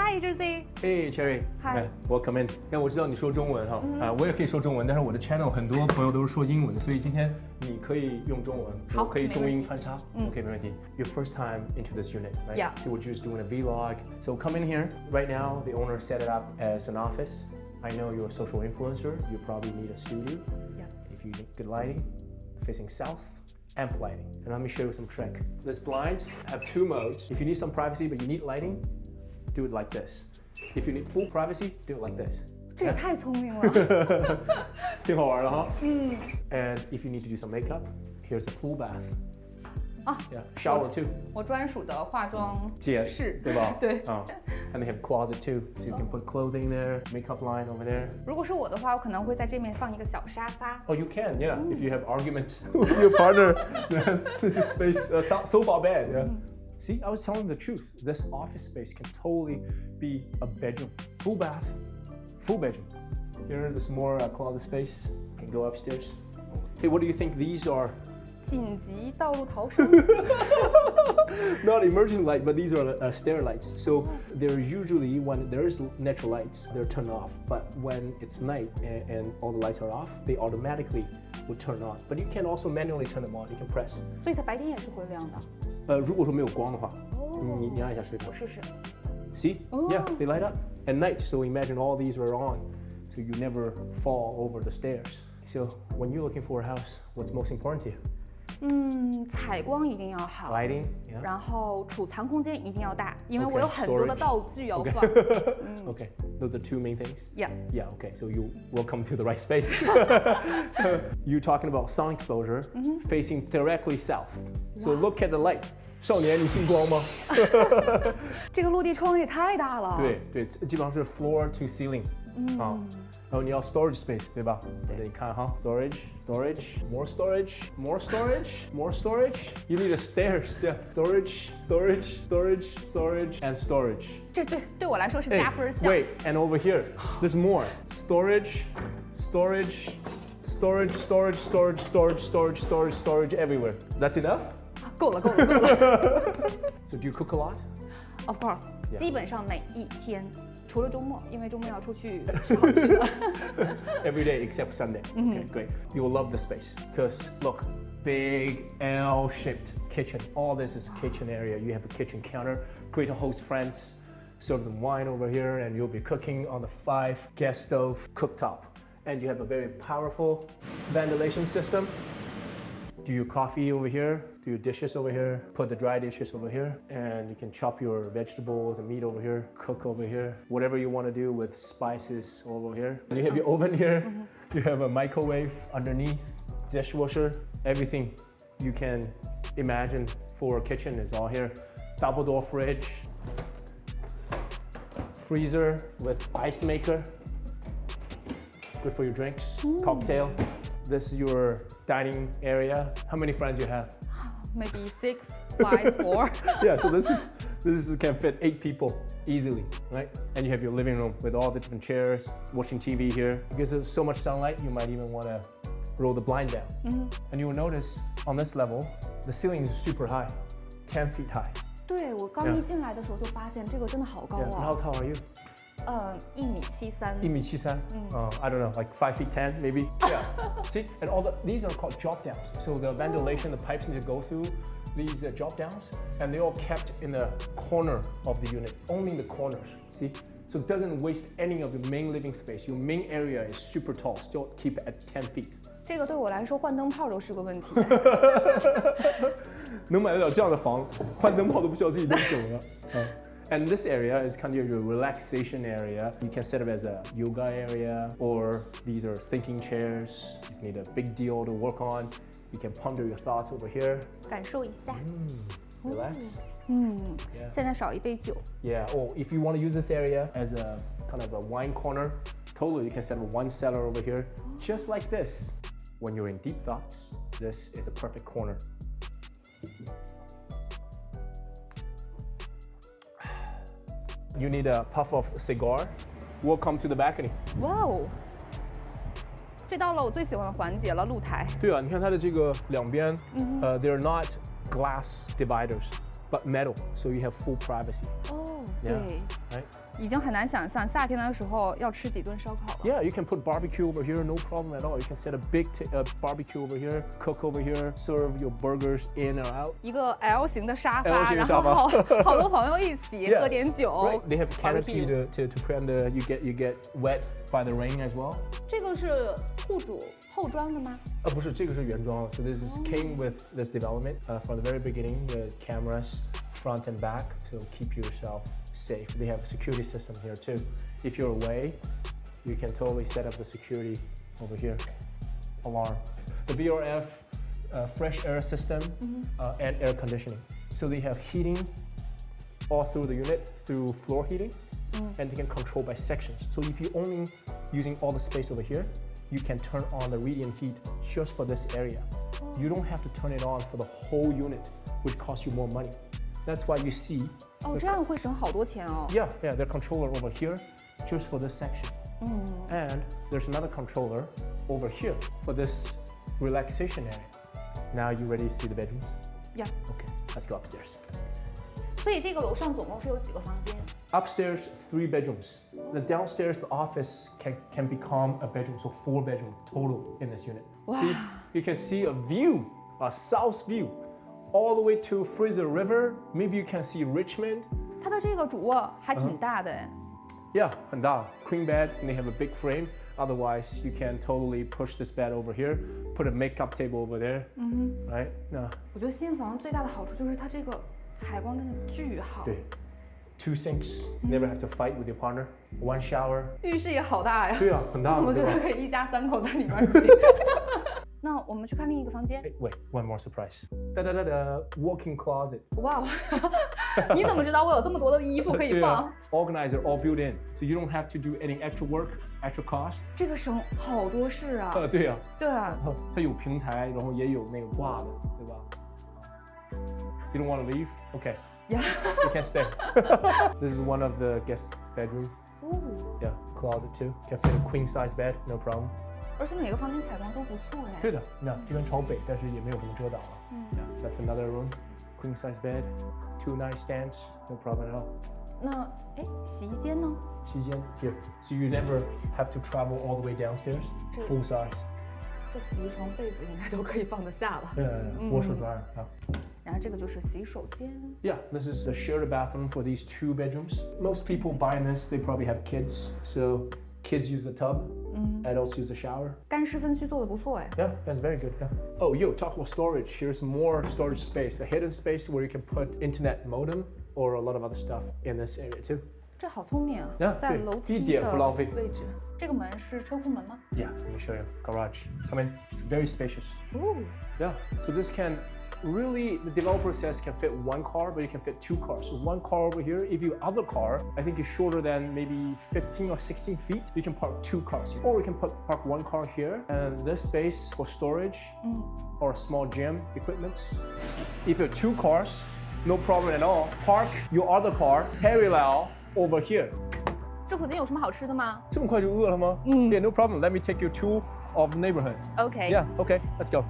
Hi Jersey。Hey Cherry。Hi。Welcome in。但我知道你说中文哈，我也可以说中文，但是我的 channel 很多朋友都是说英文，所以今天你可以用中文，我可以中英穿插。OK， 没问题。Your first time into this unit, right? Yeah. So we're just doing a vlog. So come in here. Right now, the owner set it up as an office. I know you're a social influencer. You probably need a studio. Yeah. If you need good lighting, facing south. Amp lighting. And let me show you some trick. This blinds have two modes. If you need some privacy but you need lighting, do it like this. If you need full privacy, do it like this. 这也太聪明了。挺好玩的哈。And if you need to do some makeup, here's a full bath. Yeah, shower too. 我专属的化妆室，对吧？对。And they have a closet too, so you can put clothing there, makeup line over there. 如果是我的话，我可能会在这面放一个小沙发。Oh, you can, yeah. If you have arguments with your partner, then this is space, sofa bed, yeah. See, I was telling the truth. This office space can totally be a bedroom. Full bath, full bedroom. Here, there's more closet space. You can go upstairs. Hey, what do you think these are? 紧急道路逃生。Not emergency light, but these are stair lights. So they're usually, when there's natural lights, they're turned off. But when it's night and all the lights are off, they automatically will turn on. But you can also manually turn them on. You can press. 所以它白天也是会亮的。如果说没有光的话，你按一下试试。我试试。See? Yeah, they light up at night. So imagine all these are on, so you never fall over the stairs. So when you're looking for a house, what's most important to you? 采光一定要好 ，lighting， 然后储藏空间一定要大，因为我有很多的道具要放。Okay, those are two main things. Yeah. Yeah. Okay, so you welcome to the right space. You're talking about sun exposure facing directly south. So look at the light. 少年，你姓光吗？这个落地窗也太大了。对，基本上是 floor to ceiling。然后你要 storage space 对吧？对，你看哈 ，storage, more storage, more storage, more storage. You need a stairs, yeah. Storage, and storage. 这对我来说是加分项。Wait, and over here, there's more. Storage everywhere. That's enough? 够了。So do you cook a lot? Of course， 基本上每一天。除了周末，因为周末要出去吃好吃的。Every day except Sunday. Okay, great. You will love the space because look, big L-shaped kitchen. All this is kitchen area. You have a kitchen counter. Great to host friends. Serve them wine over here, and you'll be cooking on the 5-gas stove cooktop. And you have a very powerful ventilation system. Do your coffee over here, do your dishes over here, put the dry dishes over here, and you can chop your vegetables and meat over here, cook over here, whatever you want to do with spices over here. And you have your oven here, you have a microwave underneath, dishwasher, everything you can imagine for a kitchen is all here. Double door fridge, freezer with ice maker, good for your drinks, cocktail. This is your dining area. How many friends you have? Maybe 6, 5, 4. Yeah, so this can fit 8 people easily, right? And you have your living room with all the different chairs, watching TV here. Because there's so much sunlight, you might even want to roll the blind down. And you will notice on this level, the ceiling is super high, 10 feet high. 对，我刚一进来的时候就发现这个真的好高啊。How tall are you? 1.73 米。1.73 I don't know, like 5 feet 10 maybe. Yeah. See, and these are called drop downs. So the ventilation, the pipes need to go through these drop downs, and they're all kept in the corner of the unit, only in the corners. See, so it doesn't waste any of the main living space. Your main area is super tall, still keep it at 10 feet. 这个对我来说换灯泡都是个问题。能买得了这样的房，换灯泡都不需要自己动手了。And this area is kind of your relaxation area. You can set it as a yoga area, or these are thinking chairs. You need a big deal to work on. You can ponder your thoughts over here. 感受一下。Relax. 现在少一杯酒。Yeah. Or if you want to use this area as a kind of a wine corner, totally you can set a wine cellar over here, just like this. When you're in deep thoughts, this is a perfect corner. You need a puff of cigar. Welcome to the balcony. 哇哦，这到了我最喜欢的环节了，露台。对啊，你看它的这个两边，they're not glass dividers, but metal, so you have full privacy. 哦， Yeah. 对， Right? 已经很难想象夏天的时候要吃几顿烧烤了。 Yeah, you can put barbecue over here, no problem at all. You can set a big barbecue over here, cook over here, serve your burgers in or out. 一个 L 型的沙 L 发，然型的沙发后好多朋友一起 Yeah. 喝点酒 Right? They have canopy barbecue to prevent you get wet by the rain as well. 这个是户主后装的吗？不是，这个是原装的。So this came with this development from the very beginning. The cameras front and back, so keep yourself safe. They have a security system here too. If you're away, you can totally set up the security over here. Alarm. The VRF fresh air system and air conditioning. So they have heating all through the unit through floor heating, and they can control by sections. So if you only using all the space over here, you can turn on the radiant heat just for this area. You don't have to turn it on for the whole unit, which costs you more money. That's why you see. 哦，这样会省好多钱哦。 Yeah, their controller over here just for this section. And there's another controller over here for this relaxation area. Now you ready to see the bedrooms? Yeah. Okay, let's go upstairs. 所以这个楼上总共是有几个房间？ Upstairs, 3 bedrooms. The downstairs, the office can become a bedroom, so 4 bedrooms total in this unit. Wow. See, you can see a view, a south view, all the way to Fraser River. Maybe you can see Richmond. 它的这个主卧还挺大的哎。 Yeah, 很大. Queen bed, and they have a big frame. Otherwise, you can totally push this bed over here, put a makeup table over there, right? No. 我觉得新房最大的好处就是它这个采光真的巨好。对. 2 sinks, never have to fight with your partner. 1 shower. 浴室也好大呀。对啊，很大，我怎么觉对吧？得可以一家3口在里面洗？那我们去看另一个房间。 Wait, one more surprise. Walk-in closet. 哇哦，你怎么知道我有这么多的衣服可以放？ Organizer all built in, so you don't have to do any extra work, extra cost. 这个省好多事啊。对啊，对啊，它有平台，然后也有那个挂的，对吧？ You don't want to leave? Okay. Yeah. You can stay. This is one of the guest bedroom. Yeah, closet too. Can fit a queen size bed, no problem. 而且每个房间采光都不错哎。对的，那这边朝北，但是也没有什么遮挡啊。Yeah, that's another room. Queen size bed, 2 nightstands, no problem at all. 那哎，洗衣间呢？洗衣间 here, so you never have to travel all the way downstairs. Full size. 这洗衣床、被子应该都可以放得下了。 washer dryer. 然后这个就是洗手间。 Yeah, this is the shared bathroom for these 2 bedrooms. Most people buying this, they probably have kids, so kids use the tub, adults use the shower. 干湿分区做的不错哎。 Yeah, that's very good. Yeah. Oh, talk about storage. Here's more storage space, a hidden space where you can put internet modem or a lot of other stuff in this area too. 这好聪明啊！ Yeah, 在对，楼梯一点不浪费。的位置。这个门是车库门吗？ Yeah, let me show you. Garage. Come in. It's very spacious. 哦， Yeah. So this can really, the developer says can fit 1 car, but you can fit 2 cars. So 1 car over here. If your other car, I think is shorter than maybe 15 or 16 feet, you can park 2 cars here. Or you can park 1 car here, and this space for storage or a small gym equipment. If you have 2 cars, no problem at all. Park your other car parallel over here. 这附近有什么好吃的吗？这么快就饿了吗？Yeah, no problem. Let me take you to of the neighborhood. OK。 Yeah, okay, let's go.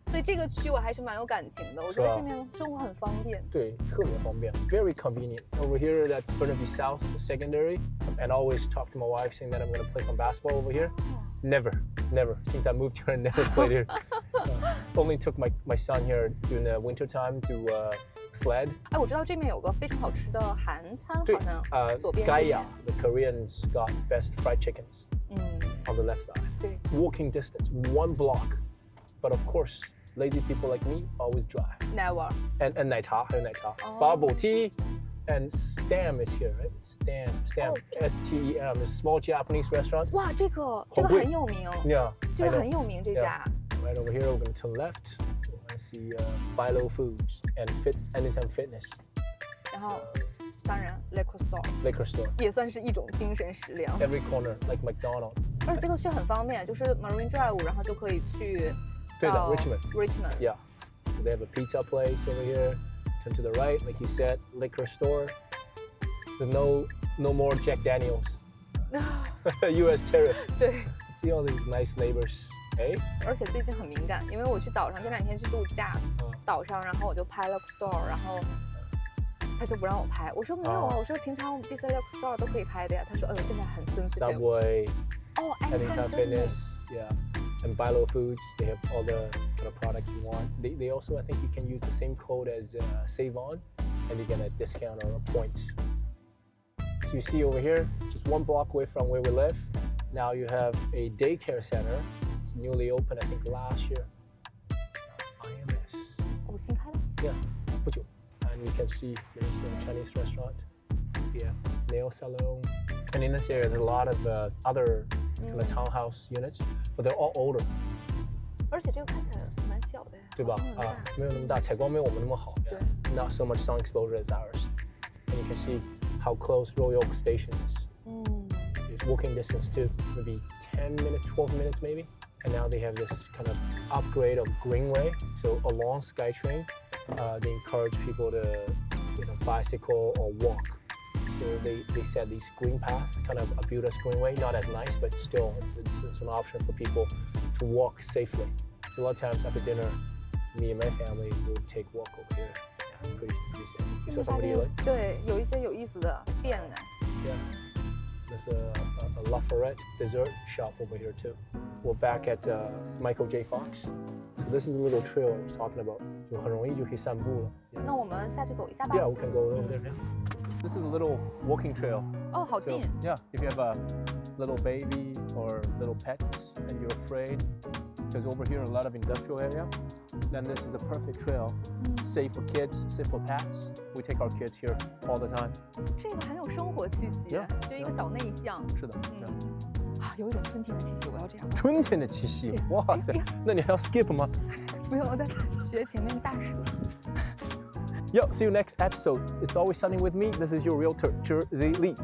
所以这个区我还是蛮有感情的，我觉得这边生活很方便。对，特别方便 very convenient. Over here, that's Burnaby South Secondary, and I always talk to my wife saying that I'm going to play some basketball over here. Never. Since I moved here, I never played here. Only took my son here during the winter time to sled. 哎，我知道这边有个非常好吃的韩餐，对，好像左边。 Gaia, the Koreans got best fried chickens on the left side. 对。 Walking distance, 1 block. But of course, lazy people like me always drive. Never. And 奶茶，还有奶茶 bubble tea, and Stam is here, right? Stam, S-T-E-M, a small Japanese restaurant. 哇，这个贵很有名。 Yeah, 这个很有名，这家。 Right over here, we're going to turn left. We're going to see Philo Foods and Anytime Fitness. 然后，当然 Liquor store. 也算是一种精神食粮。 Every corner, like McDonald's. 而且这个区很方便，就是 Marine Drive， 然后就可以去。 对的 Richmond. Yeah. So they have a pizza place over here. Turn to the right, like you said, liquor store. There's no more Jack Daniels. U.S. tariff. 对。 See all these nice neighbors. 哎，而且最近很敏感，因为我去岛上这2天去度假，岛上然后我就拍了 store， 然后他就不让我拍。我说没有啊，我说平常这些 store 都可以拍的呀。他说现在很sensitive。 Subway, 哦 Anytime Fitness, yeah, and buy low foods. They have all the kind of products you want. They also, I think you can use the same code as Save On, and you get a discount or points. So you see over here, just 1 block away from where we live, now you have a daycare center. It's newly opened, I think, last year. IMS. 哦，新开的。 Yeah, 不久. And you can see there's a Chinese restaurant. Yeah, nail salon. And in this area, there's a lot of other kind of townhouse units, but they're all older. 而且这个看起来蛮小的，对吧？没有那么大，采光没有我们那么好。对。Not so much sun exposure as ours. And you can see how close Royal Oak Station is. It's walking distance too, maybe 10 minutes, 12 minutes maybe. And now they have this kind of upgrade of greenway. So along SkyTrain, they encourage people to bicycle or walk. So they set these green paths, kind of a beautiful greenway, not as nice, but still it's an option for people to walk safely. So a lot of times after dinner, me and my family would take a walk over here. Yeah, it's pretty safe. You saw somebody like? 对，有一些有意思的店呢。Yeah. There's a Lafayette dessert shop over here too. We're back at Michael J. Fox. So this is the little trail I was talking about. 就很容易就可以散步了。那我们下去走一下吧。 Yeah, we can go over there. This is a little walking trail. 哦，好近。 Yeah, if you have a little baby or little pets and you're afraid, because over here a lot of industrial area, then this is a perfect trail. Safe for kids, safe for pets. We take our kids here all the time. 这个很有生活气息， Yeah. 就一个小内向。是的。有一种春天的气息，我要这样。春天的气息，哇塞！那你还要 skip 吗？没有，我在学前面大舌。 Yo, see you next episode. It's always sunny with me. This is your realtor, Zhi Li.